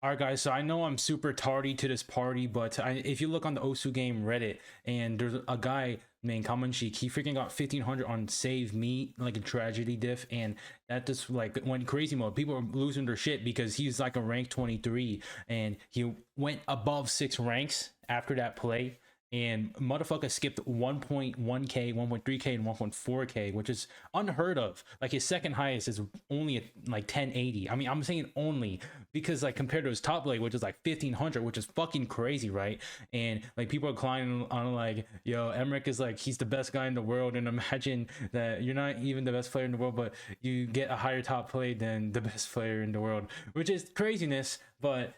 All right, guys. So I know I'm super tardy to this party, but if you look on the Osu game Reddit, and there's a guy named Kamanchik, he freaking got 1500 on Save Me, like a tragedy diff, and that just like went crazy mode. People are losing their shit because he's like a rank 23, and he went above 6 ranks after that play. And motherfucker skipped 1.1k, 1.3k, and 1.4k, which is unheard of. Like his second highest is only at like 1080. I mean, I'm saying only because like compared to his top leg, which is like 1500, which is fucking crazy, right? And like people are climbing on like, yo, Emmerich is like he's the best guy in the world, and imagine that you're not even the best player in the world, but you get a higher top play than the best player in the world, which is craziness, but.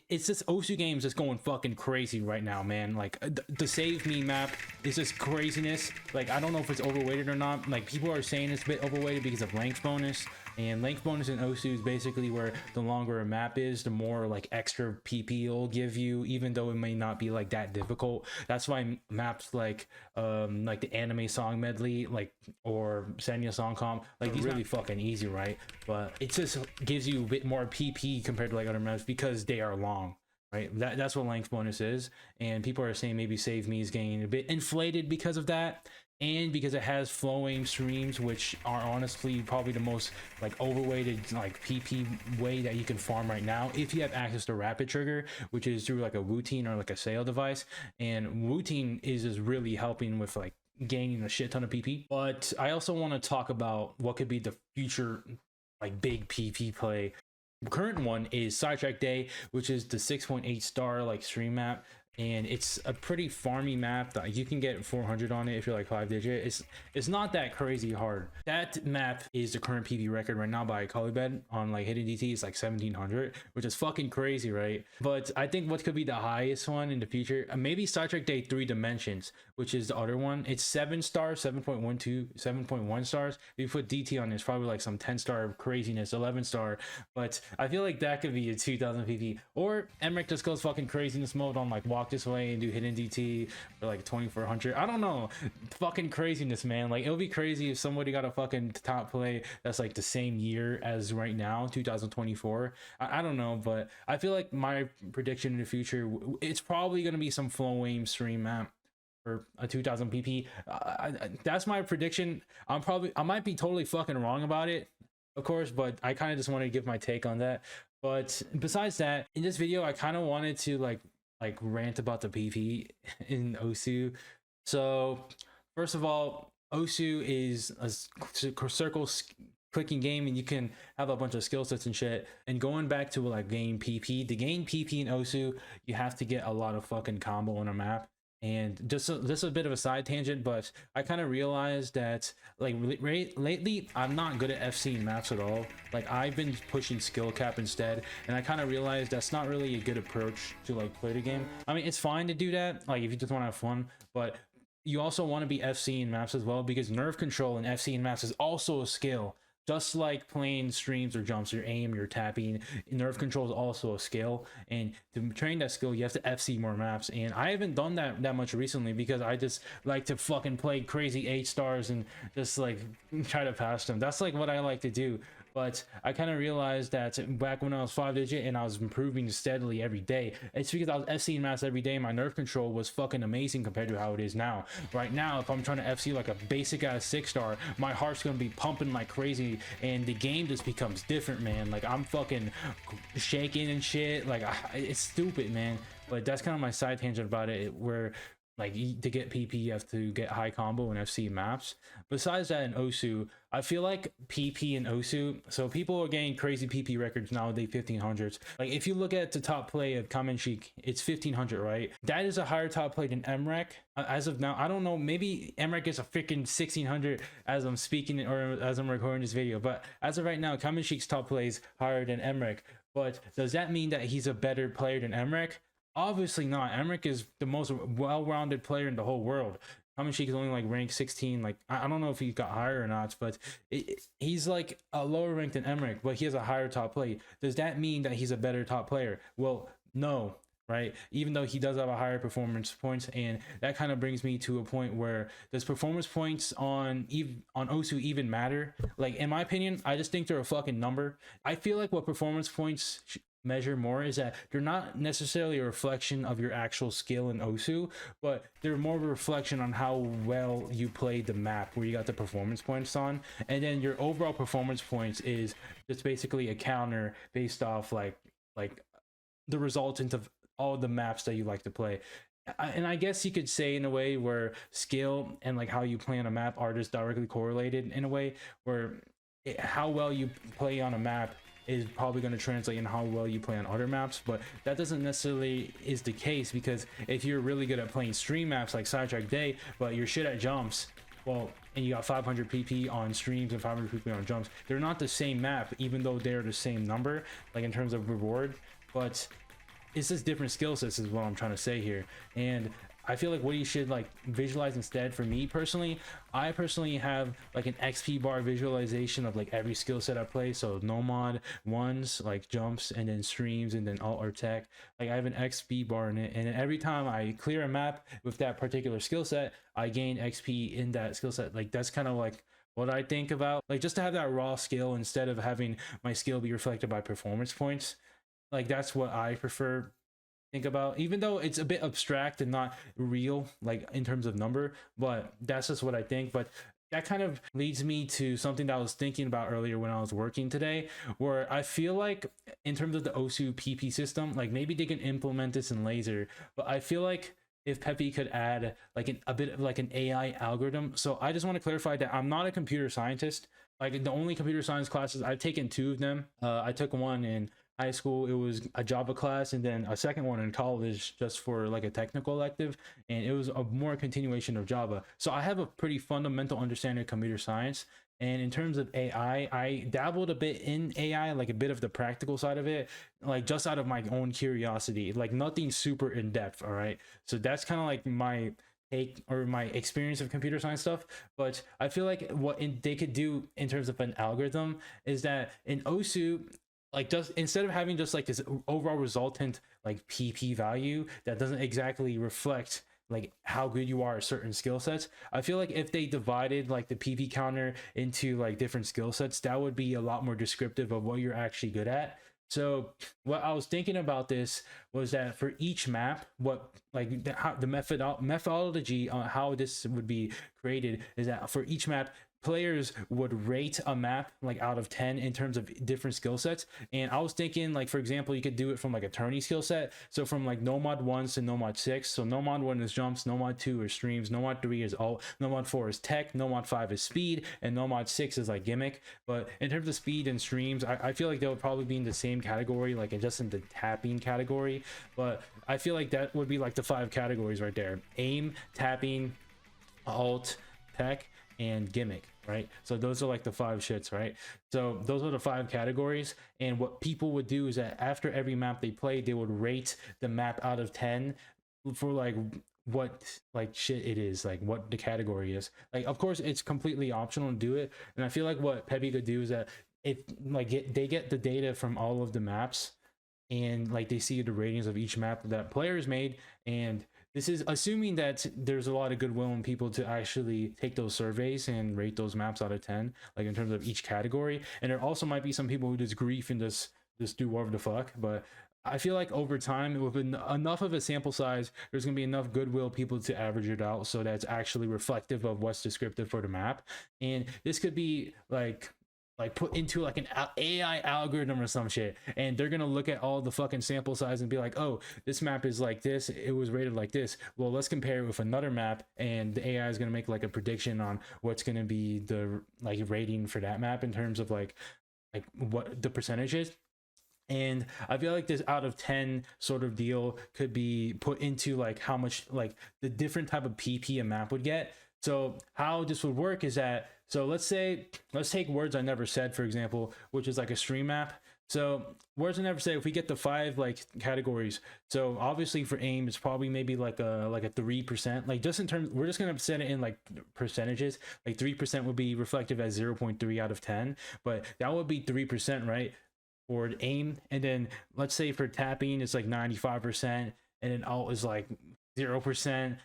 It's just Osu games just going fucking crazy right now, man. Like the Save Me map is just craziness. Like I don't know if it's overweighted or not. Like people are saying it's a bit overweighted because of length bonus, and length bonus in Osu is basically where the longer a map is, the more like extra PP it'll give you, even though it may not be like that difficult. That's why maps like the anime song medley, like or Senya song comp, like these really fucking easy, right? But it just gives you a bit more PP compared to like other maps because they are long, right? That's what length bonus is, and people are saying maybe Save Me is getting a bit inflated because of that, and because it has flowing streams, which are honestly probably the most like overweighted like PP way that you can farm right now if you have access to rapid trigger, which is through like a routine or like a sale device. And routine is just really helping with like gaining a shit ton of PP. But I also want to talk about what could be the future like big PP play. The current one is Sidetrack Day, which is the 6.8 star like stream map, and it's a pretty farmy map that you can get 400 on it if you're like 5 digit. It's not that crazy hard. That map is the current PB record right now by Colibed on like hidden DT. It's like 1700, which is fucking crazy, right? But I think what could be the highest one in the future, maybe Sidetrack Day 3 Dimensions, which is the other one. It's 7 stars, 7.12, 7.1 stars. If you put DT on it, it's probably like some 10 star craziness, 11 star. But I feel like that could be a 2000 PP. Or Emmerich just goes fucking craziness mode on like walk this way and do hidden DT for like 2400. I don't know, fucking craziness, man. Like it would be crazy if somebody got a fucking top play that's like the same year as right now, 2024. I don't know, but I feel like my prediction in the future, it's probably gonna be some flow aim stream map for a 2000 PP. That's my prediction. I might be totally fucking wrong about it, of course, but I kind of just wanted to give my take on that. But besides that, in this video I kind of wanted to like rant about the PP in Osu. So first of all, Osu is a circle clicking game, and you can have a bunch of skill sets and shit. And going back to like gain PP, to gain PP in Osu, you have to get a lot of fucking combo on a map. And just a bit of a side tangent, but I kind of realized that like lately I'm not good at FC maps at all. Like I've been pushing skill cap instead, and I kind of realized that's not really a good approach to like play the game. I mean, it's fine to do that, like if you just want to have fun, but you also want to be FC in maps as well, because nerve control in FC in maps is also a skill. Just like playing streams or jumps, your aim, your tapping, nerve control is also a skill. And to train that skill, you have to FC more maps. And I haven't done that much recently because I just like to fucking play crazy 8 stars and just like try to pass them. That's like what I like to do. But I kind of realized that back when I was 5 digit and I was improving steadily every day, it's because I was FCing maps every day. My nerve control was fucking amazing compared to how it is now. Right now, if I'm trying to FC like a basic ass 6 star, my heart's gonna be pumping like crazy, and the game just becomes different, man. Like I'm fucking shaking and shit. Like it's stupid, man. But that's kind of my side tangent about it, where like to get PP you have to get high combo in FC maps. Besides that, in Osu, I feel like PP in Osu, so people are getting crazy PP records nowadays, 1500s. Like if you look at the top play of Kamanchik, it's 1500, right? That is a higher top play than Emmerich. As of now, I don't know, maybe Emmerich is a freaking 1600 as I'm speaking or as I'm recording this video, but as of right now, Kamanchik's top play is higher than Emmerich. But does that mean that he's a better player than Emmerich? Obviously not. Emmerich is the most well-rounded player in the whole world. Kamanchik is only like rank 16. Like I don't know if he got higher or not, but he's like a lower rank than Emmerich, but he has a higher top play. Does that mean that he's a better top player? Well, no, right? Even though he does have a higher performance points, and that kind of brings me to a point where does performance points on Osu even matter? Like in my opinion, I just think they're a fucking number. I feel like what performance points measure more is that they're not necessarily a reflection of your actual skill in Osu, but they're more of a reflection on how well you played the map where you got the performance points on. And then your overall performance points is just basically a counter based off like the resultant of all the maps that you like to play. And I guess you could say in a way where skill and like how you play on a map are just directly correlated in a way where how well you play on a map is probably going to translate in how well you play on other maps, but that doesn't necessarily is the case, because if you're really good at playing stream maps like Sidetrack Day but you're shit at jumps, well, and you got 500 pp on streams and 500 pp on jumps, they're not the same map even though they're the same number like in terms of reward, but it's just different skill sets is what I'm trying to say here. And I feel like what you should like visualize instead, for me personally, I personally have like an XP bar visualization of like every skill set I play. So nomad ones like jumps, and then streams, and then alt or tech. Like I have an XP bar in it, and every time I clear a map with that particular skill set, I gain XP in that skill set. Like that's kind of like what I think about, like just to have that raw skill instead of having my skill be reflected by performance points. Like that's what I prefer think about, even though it's a bit abstract and not real like in terms of number, but that's just what I think. But that kind of leads me to something that I was thinking about earlier when I was working today, where I feel like in terms of the Osu PP system, like maybe they can implement this in laser, but I feel like if Peppy could add like a bit of like an AI algorithm. So I just want to clarify that I'm not a computer scientist. Like the only computer science classes I've taken, two of them. I took one in high school, it was a Java class, and then a second one in college just for like a technical elective, and it was a more continuation of Java. So I have a pretty fundamental understanding of computer science. And in terms of AI, I dabbled a bit in AI, like a bit of the practical side of it, like just out of my own curiosity, like nothing super in depth. All right, so that's kind of like my take or my experience of computer science stuff. But I feel like what they could do in terms of an algorithm is that in Osu, like just instead of having just like this overall resultant like pp value that doesn't exactly reflect like how good you are at certain skill sets, I feel like if they divided like the pp counter into like different skill sets, that would be a lot more descriptive of what you're actually good at. So what I was thinking about this was that for each map, what like the methodology on how this would be created is that for each map, players would rate a map like out of 10 in terms of different skill sets. And I was thinking, like, for example, you could do it from like a tourney skill set. So from like nomad 1s to nomad 6. So nomad 1 is jumps, nomad 2 is streams, nomad 3 is alt, nomad 4 is tech, nomad 5 is speed, and nomad 6 is like gimmick. But in terms of speed and streams, I feel like they would probably be in the same category, like just in the tapping category. But I feel like that would be like the 5 categories right there: aim, tapping, alt, tech, and gimmick, right? So those are like the 5 shits, right? So those are the 5 categories. And what people would do is that after every map they play, they would rate the map out of 10 for like what like shit it is, like what the category is. Like of course it's completely optional to do it, and I feel like what Peppy could do is that if like they get the data from all of the maps, and like they see the ratings of each map that players made, and this is assuming that there's a lot of goodwill in people to actually take those surveys and rate those maps out of 10, like in terms of each category. And there also might be some people who just grief and just do whatever the fuck. But I feel like over time, with enough of a sample size, there's gonna be enough goodwill people to average it out so that's actually reflective of what's descriptive for the map. And this could be like put into like an AI algorithm or some shit, and they're gonna look at all the fucking sample size and be like, oh, this map is like this, it was rated like this, well, let's compare it with another map, and the AI is gonna make like a prediction on what's gonna be the like rating for that map in terms of like what the percentage is. And I feel like this out of 10 sort of deal could be put into like how much like the different type of pp a map would get. So how this would work is that, so let's take words I never said, for example, which is like a stream map. So words I never said, if we get the 5 like categories, so obviously for aim it's probably maybe like a 3%, like just in terms, we're just gonna set it in like percentages, like 3% would be reflective as 0.3 out of 10, but that would be 3%, right, for aim. And then let's say for tapping it's like 95%, and then alt is like 0%,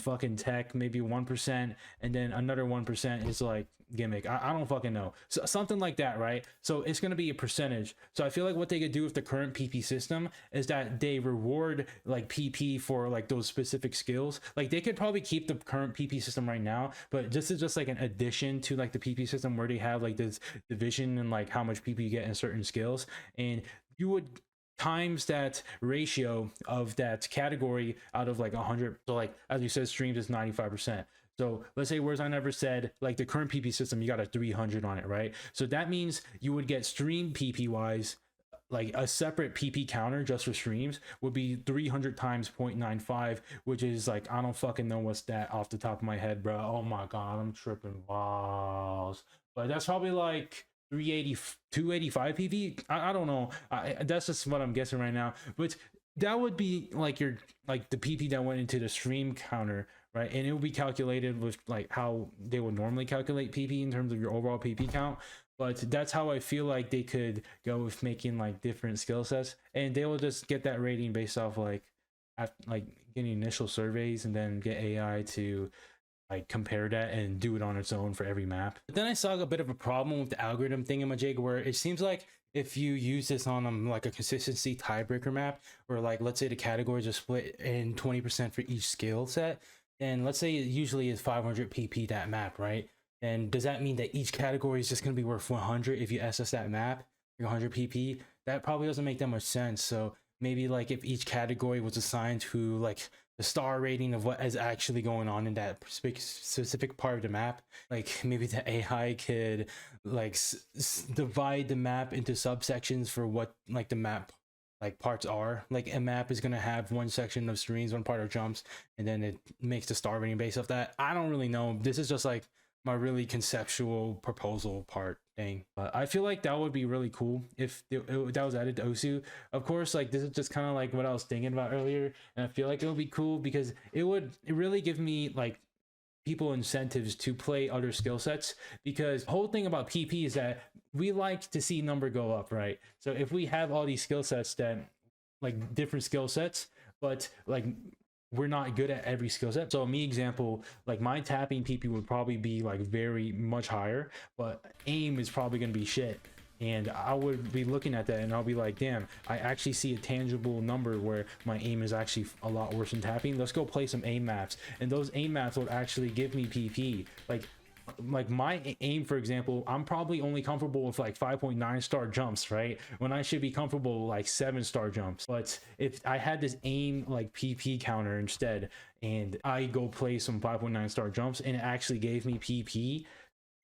fucking tech maybe 1%, and then another 1% is like gimmick. I don't fucking know. So something like that, right? So it's gonna be a percentage. So I feel like what they could do with the current PP system is that they reward like PP for like those specific skills. Like they could probably keep the current PP system right now, but this is just like an addition to like the PP system where they have like this division and like how much PP you get in certain skills, and you would times that ratio of that category out of like 100. So like as you said, streams is 95%. So let's say, whereas I never said like the current PP system, you got a 300 on it, right? So that means you would get stream PP wise, like a separate PP counter just for streams would be 300 times 0.95, which is like, I don't fucking know what's that off the top of my head, bro. Oh my God, I'm tripping balls. But that's probably like 380, 285 PP. I don't know. That's just what I'm guessing right now. But that would be like your, like the PP that went into the stream counter, right? And it will be calculated with like how they would normally calculate PP in terms of your overall PP count. But that's how I feel like they could go with making like different skill sets, and they will just get that rating based off like like getting initial surveys and then get AI to like compare that and do it on its own for every map. But then I saw a bit of a problem with the algorithm thingamajig, where it seems like if you use this on like a consistency tiebreaker map, where like let's say the categories are split in 20% for each skill set, and let's say it usually is 500 PP that map, right? And does that mean that each category is just going to be worth 100 if you SS that map, 100 PP? That probably doesn't make that much sense. So maybe like if each category was assigned to like the star rating of what is actually going on in that specific part of the map, like maybe the AI could like divide the map into subsections for what like the map like parts are. Like a map is going to have one section of streams, one part of jumps, and then it makes the star rating based off that. I don't really know. This is just like my really conceptual proposal part thing, but I feel like that would be really cool if that was added to Osu. Of course, like this is just kind of like what I was thinking about earlier, and I feel like it would be cool because it really give me like people incentives to play other skill sets, because the whole thing about PP is that we like to see number go up, right? So if we have all these skill sets that like different skill sets, but like we're not good at every skill set. So me example, like my tapping PP would probably be like very much higher, but aim is probably going to be shit. And I would be looking at that and I'll be like, damn, I actually see a tangible number where my aim is actually a lot worse than tapping. Let's go play some aim maps. And those aim maps would actually give me PP. Like my aim, for example, I'm probably only comfortable with like 5.9 star jumps, right? When I should be comfortable with like 7-star jumps. But if I had this aim like PP counter instead, and I go play some 5.9 star jumps and it actually gave me PP,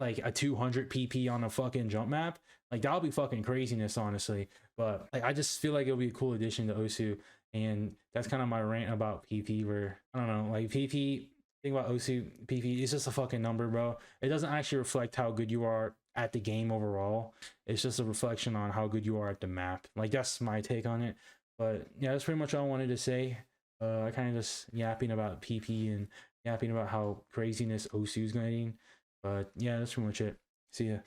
like a 200 PP on a fucking jump map, like that'll be fucking craziness, honestly. But like I just feel like it'll be a cool addition to Osu, and that's kind of my rant about PP, where I don't know, like PP, thing about Osu, PP is just a fucking number, bro. It doesn't actually reflect how good you are at the game overall. It's just a reflection on how good you are at the map. Like that's my take on it. But yeah, that's pretty much all I wanted to say. I kind of just yapping about PP and yapping about how craziness Osu's getting. But yeah, that's pretty much it. See ya.